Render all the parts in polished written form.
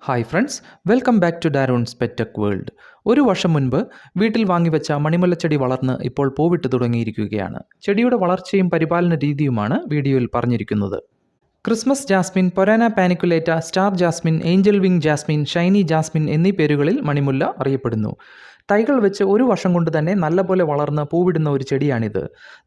Hi friends, welcome back to Daron's pet tech world. ഒരു വർഷം മുൻപ് വീട്ടിൽ വാങ്ങിവെച്ച മണിമുല്ലച്ചെടി വളർന്ന് ഇപ്പോൾ പൂവിട്ട് തുടങ്ങിയിരിക്കുകയാണ്. ചെടിയുടെ വളർച്ചയും പരിപാലന രീതിയുമാണ് വീഡിയോയിൽ പറഞ്ഞിരിക്കുന്നത്. ക്രിസ്മസ് ജാസ്മിൻ, പൊരാന പാനിക്കുലേറ്റ, star jasmine, angel wing jasmine, shiny jasmine എന്നീ പേരുകളിൽ മണിമുല്ല അറിയപ്പെടുന്നു. തൈകൾ വെച്ച് ഒരു വർഷം കൊണ്ട് തന്നെ നല്ലപോലെ വളർന്ന് പൂവിടുന്ന ഒരു ചെടിയാണിത്.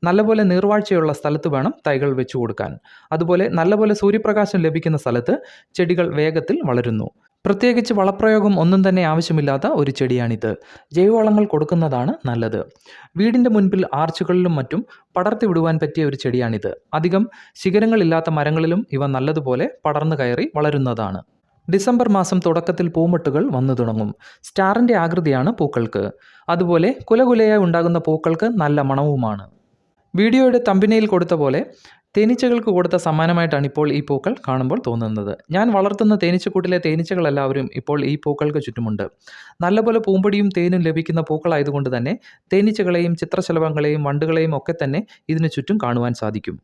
നല്ലപോലെ നീർവാഴ്ചയുള്ള സ്ഥലത്ത് വേണം തൈകൾ വെച്ചു കൊടുക്കാൻ. അതുപോലെ നല്ലപോലെ സൂര്യപ്രകാശം ലഭിക്കുന്ന സ്ഥലത്ത് ചെടികൾ വേഗത്തിൽ വളരുന്നു. പ്രത്യേകിച്ച് വളപ്രയോഗം ഒന്നും തന്നെ ആവശ്യമില്ലാത്ത ഒരു ചെടിയാണിത്. ജൈവവളങ്ങൾ കൊടുക്കുന്നതാണ് നല്ലത്. വീടിൻ്റെ മുൻപിൽ ആർച്ചുകളിലും മറ്റും പടർത്തി വിടുവാൻ പറ്റിയ ഒരു ചെടിയാണിത്. അധികം ശിഖരങ്ങളില്ലാത്ത മരങ്ങളിലും ഇവ നല്ലതുപോലെ പടർന്നു കയറി വളരുന്നതാണ്. ഡിസംബർ മാസം തുടക്കത്തിൽ പൂമൊട്ടുകൾ വന്നു തുടങ്ങും. സ്റ്റാറിൻ്റെ ആകൃതിയാണ് പൂക്കൾക്ക്. അതുപോലെ കുലകുലയായി ഉണ്ടാകുന്ന പൂക്കൾക്ക് നല്ല മണവുമാണ്. വീഡിയോയുടെ തമ്പിനയിൽ കൊടുത്ത പോലെ തേനീച്ചകൾക്ക് കൊടുത്ത സമ്മാനമായിട്ടാണ് ഇപ്പോൾ ഈ പൂക്കൾ കാണുമ്പോൾ തോന്നുന്നത്. ഞാൻ വളർത്തുന്ന തേനീച്ചക്കൂട്ടിലെ തേനീച്ചകളെല്ലാവരും ഇപ്പോൾ ഈ പൂക്കൾക്ക് ചുറ്റുമുണ്ട്. നല്ലപോലെ പൂമ്പൊടിയും തേനും ലഭിക്കുന്ന പൂക്കളായതുകൊണ്ട് തന്നെ തേനീച്ചകളെയും ചിത്രശലഭങ്ങളെയും വണ്ടുകളെയും ഒക്കെ തന്നെ ഇതിനു ചുറ്റും കാണുവാൻ സാധിക്കും.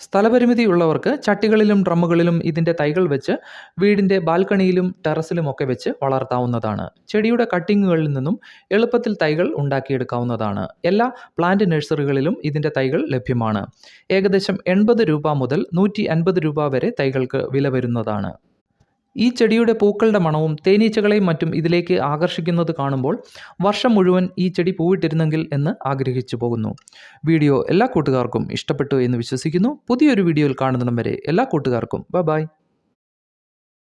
സ്ഥലപരിമിതിയുള്ളവർക്ക് ചട്ടികളിലും ഡ്രമ്മുകളിലും ഇതിൻ്റെ തൈകൾ വെച്ച് വീടിൻ്റെ ബാൽക്കണിയിലും ടെറസിലുമൊക്കെ വെച്ച് വളർത്താവുന്നതാണ്. ചെടിയുടെ കട്ടിങ്ങുകളിൽ നിന്നും എളുപ്പത്തിൽ തൈകൾ ഉണ്ടാക്കിയെടുക്കാവുന്നതാണ്. എല്ലാ പ്ലാന്റ് നഴ്സറികളിലും ഇതിൻ്റെ തൈകൾ ലഭ്യമാണ്. ഏകദേശം 80 രൂപ മുതൽ 150 രൂപ വരെ തൈകൾക്ക് വില വരുന്നതാണ്. ഈ ചെടിയുടെ പൂക്കളുടെ മണവും തേനീച്ചകളെയും മറ്റും ഇതിലേക്ക് ആകർഷിക്കുന്നത് കാണുമ്പോൾ വർഷം മുഴുവൻ ഈ ചെടി പൂവിട്ടിരുന്നെങ്കിൽ എന്ന് ആഗ്രഹിച്ചു പോകുന്നു. വീഡിയോ എല്ലാ കൂട്ടുകാർക്കും ഇഷ്ടപ്പെട്ടു എന്ന് വിശ്വസിക്കുന്നു. പുതിയൊരു വീഡിയോയിൽ കാണുന്നിടം വരെ എല്ലാ കൂട്ടുകാർക്കും ബൈ.